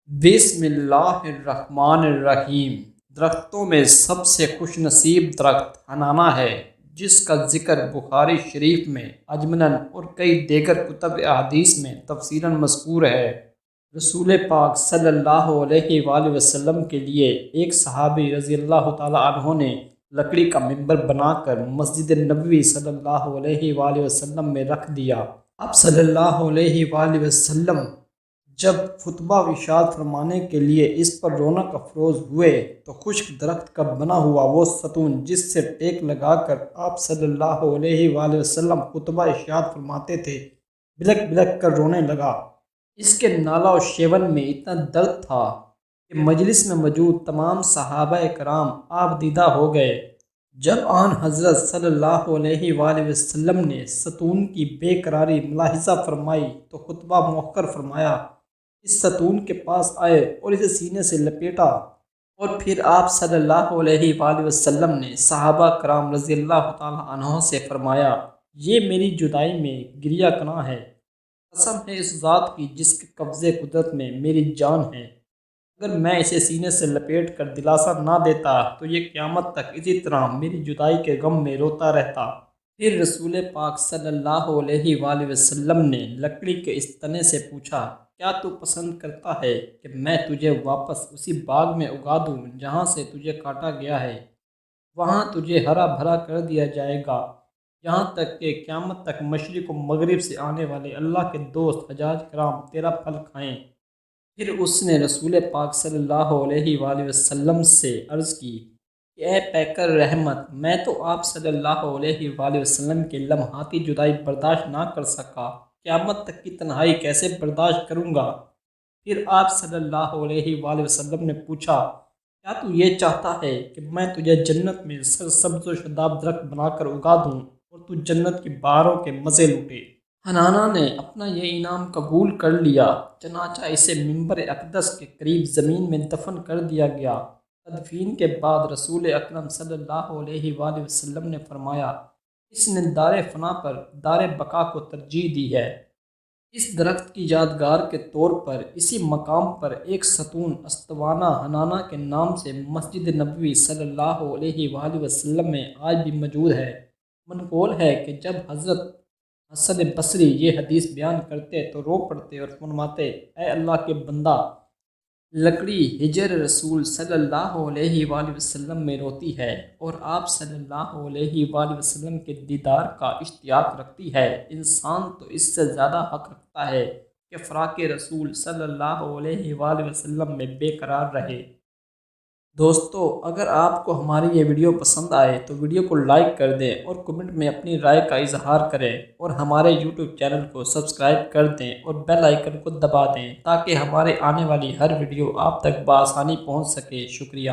بسم اللہ الرحمن الرحیم۔ درختوں میں سب سے خوش نصیب درخت حنانا ہے، جس کا ذکر بخاری شریف میں اجملاً اور کئی دیگر کتب احادیث میں تفصیلاً مذکور ہے۔ رسول پاک صلی اللہ علیہ وآلہ وسلم کے لیے ایک صحابی رضی اللہ تعالیٰ عنہ نے لکڑی کا منبر بنا کر مسجد نبوی صلی اللہ علیہ وآلہ وسلم میں رکھ دیا۔ اب صلی اللہ علیہ وآلہ وسلم جب خطبہ ارشاد فرمانے کے لیے اس پر رونق افروز ہوئے تو خشک درخت کا بنا ہوا وہ ستون جس سے ٹیک لگا کر آپ صلی اللہ علیہ وآلہ وسلم خطبہ ارشاد فرماتے تھے، بلک بلک کر رونے لگا۔ اس کے نالا و شیون میں اتنا درد تھا کہ مجلس میں موجود تمام صحابہ کرام آپ دیدہ ہو گئے۔ جب آن حضرت صلی اللہ علیہ وآلہ وسلم نے ستون کی بے قراری ملاحظہ فرمائی تو خطبہ مؤخر فرمایا، اس ستون کے پاس آئے اور اسے سینے سے لپیٹا، اور پھر آپ صلی اللہ علیہ وآلہ وسلم نے صحابہ کرام رضی اللہ تعالیٰ عنہ سے فرمایا، یہ میری جدائی میں گریہ کنا ہے۔ قسم ہے اس ذات کی جس کے قبضے قدرت میں میری جان ہے، اگر میں اسے سینے سے لپیٹ کر دلاسا نہ دیتا تو یہ قیامت تک اسی طرح میری جدائی کے غم میں روتا رہتا۔ پھر رسول پاک صلی اللہ علیہ وآلہ وسلم نے لکڑی کے اس تنے سے پوچھا، کیا تو پسند کرتا ہے کہ میں تجھے واپس اسی باغ میں اگا دوں جہاں سے تجھے کاٹا گیا ہے؟ وہاں تجھے ہرا بھرا کر دیا جائے گا، یہاں تک کہ قیامت تک مشرق و مغرب سے آنے والے اللہ کے دوست حجاج کرام تیرا پھل کھائیں۔ پھر اس نے رسول پاک صلی اللہ علیہ وآلہ وسلم سے عرض کی کہ اے پیکر رحمت، میں تو آپ صلی اللہ علیہ وآلہ وسلم کے لمحاتی جدائی برداشت نہ کر سکا، قیامت تک کی تنہائی کیسے برداشت کروں گا؟ پھر آپ صلی اللہ علیہ وآلہ وسلم نے پوچھا، کیا تو یہ چاہتا ہے کہ میں تجھے جنت میں سرسبز و شاداب درخت بنا کر اگا دوں اور تو جنت کی بہاروں کے مزے لوٹے؟ حنانہ نے اپنا یہ انعام قبول کر لیا، چنانچہ اسے منبر اقدس کے قریب زمین میں دفن کر دیا گیا۔ تدفین کے بعد رسول اکرم صلی اللہ علیہ وآلہ وسلم نے فرمایا، اس نے دار فنا پر دار بقا کو ترجیح دی ہے۔ اس درخت کی یادگار کے طور پر اسی مقام پر ایک ستون استوانہ حنانہ کے نام سے مسجد نبوی صلی اللہ علیہ وآلہ وسلم میں آج بھی موجود ہے۔ منقول ہے کہ جب حضرت حسن بصری یہ حدیث بیان کرتے تو رو پڑتے اور فرماتے، اے اللہ کے بندہ، لکڑی ہجر رسول صلی اللہ علیہ وآلہ وسلم میں روتی ہے اور آپ صلی اللہ علیہ وآلہ وسلم کے دیدار کا اشتیاق رکھتی ہے۔ انسان تو اس سے زیادہ حق رکھتا ہے کہ فراق رسول صلی اللہ علیہ وآلہ وسلم میں بے قرار رہے۔ دوستو، اگر آپ کو ہماری یہ ویڈیو پسند آئے تو ویڈیو کو لائک کر دیں اور کمنٹ میں اپنی رائے کا اظہار کریں، اور ہمارے یوٹیوب چینل کو سبسکرائب کر دیں اور بیل آئیکن کو دبا دیں تاکہ ہمارے آنے والی ہر ویڈیو آپ تک بآسانی پہنچ سکے۔ شکریہ۔